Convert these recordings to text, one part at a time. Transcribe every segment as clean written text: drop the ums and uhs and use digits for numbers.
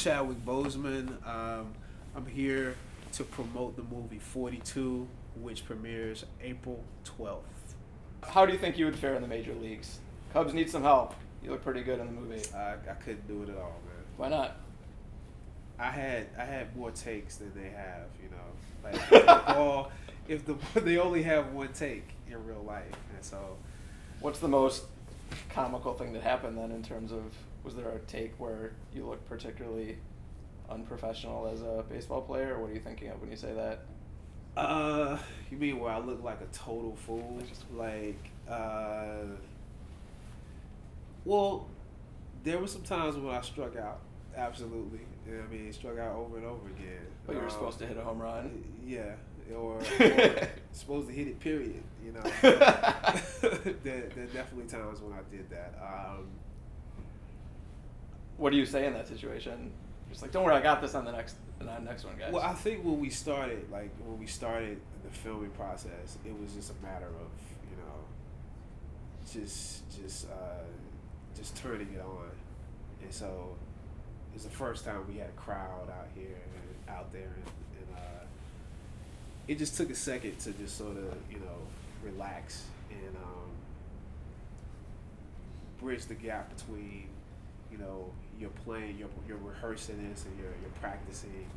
Chadwick Boseman. I'm here to promote the movie 42, which premieres April 12th. How do you think you would fare in the major leagues? Cubs need some help. You look pretty good in the movie. I couldn't do it at all, man. Why not? I had more takes than they have, you know. Like they only have one take in real life, and so. What's the most comical thing that happened then in terms of, was there a take where you looked particularly unprofessional as a baseball player, or what are you thinking of when you say that? You mean where I look like a total fool? Well, there were some times when I struck out, absolutely. I mean, struck out over and over again. But you were supposed to hit a home run? Yeah, or supposed to hit it, period, you know. there are definitely times when I did that. What do you say in that situation? Just like, don't worry, I got this on the next one, guys. Well, I think when we started the filming process, it was just a matter of, you know, just turning it on. And so it's the first time we had a crowd out there, and it just took a second to just sort of, you know, relax and bridge the gap between, you know, you're playing, you're rehearsing this, and you're practicing,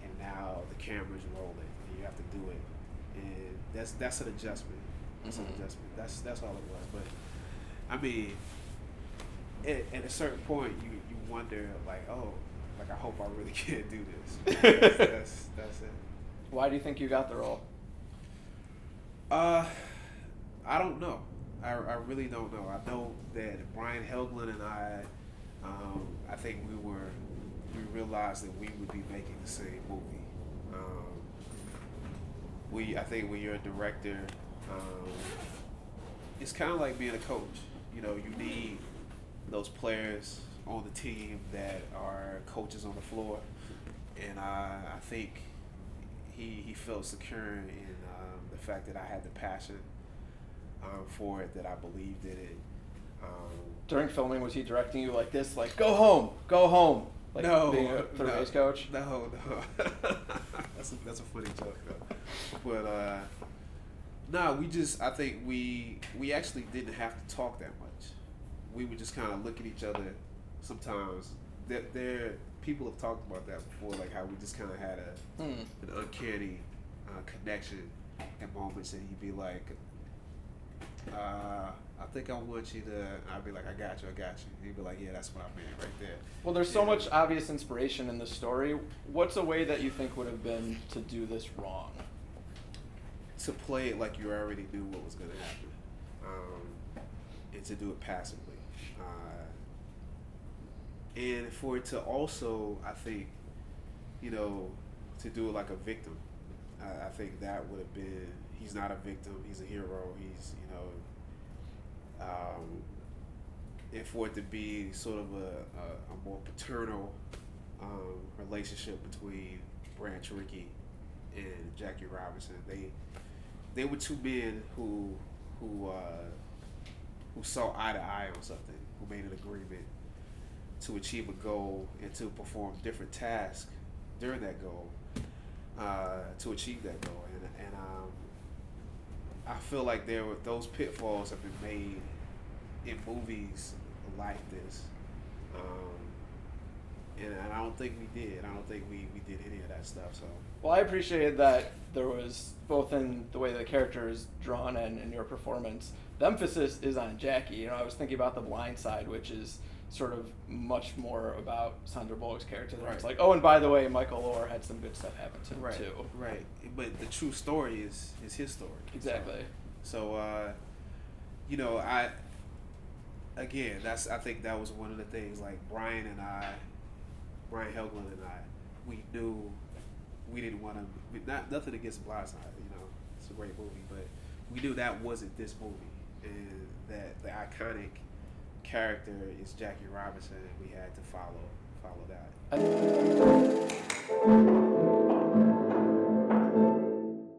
and now the camera's rolling, and you have to do it, and that's an adjustment. That's an adjustment. That's all it was. But I mean, at a certain point, you wonder, like, oh, like, I hope I really can't do this. That's it. Why do you think you got the role? I don't know. I really don't know. I know that Brian Helgeland and I think we realized that we would be making the same movie. I think when you're a director, it's kind of like being a coach. You know, you need those players on the team that are coaches on the floor, and I think he felt secure in the fact that I had the passion for it, that I believed in it. During filming, was he directing you like this, like, go home? Like, no, being a third base coach? No. That's a funny joke, though. But I think we actually didn't have to talk that much. We would just kind of look at each other sometimes. People have talked about that before, like how we just kind of had an uncanny connection at moments, and you'd be like, I think I want you to, I'd be like, I got you. He'd be like, yeah, that's what I meant right there. Well, there's so much obvious inspiration in the story. What's a way that you think would have been to do this wrong? To play it like you already knew what was going to happen, and to do it passively. And for it to also, I think, you know, to do it like a victim. I think that would have been, he's not a victim, he's a hero, he's, you know, and for it to be sort of a more paternal relationship between Branch Rickey and Jackie Robinson. They were two men who saw eye to eye on something, who made an agreement to achieve a goal and to perform different tasks during that goal to achieve that goal. And I feel like those pitfalls have been made in movies like this. And I don't think we did. I don't think we did any of that stuff. So. Well, I appreciated that there was, both in the way the character is drawn and in your performance, the emphasis is on Jackie. You know, I was thinking about The Blind Side, which is sort of much more about Sandra Bullock's character. Right. It's like, oh, and by the way, Michael Orr had some good stuff happen to him too. Right. But the true story is his story. Exactly. So you know, I think that was one of the things. Like Brian Helgeland and I, we knew we didn't want to. Nothing against Blind Side, you know, it's a great movie, but we knew that wasn't this movie, and that the iconic character is Jackie Robinson, and we had to follow that.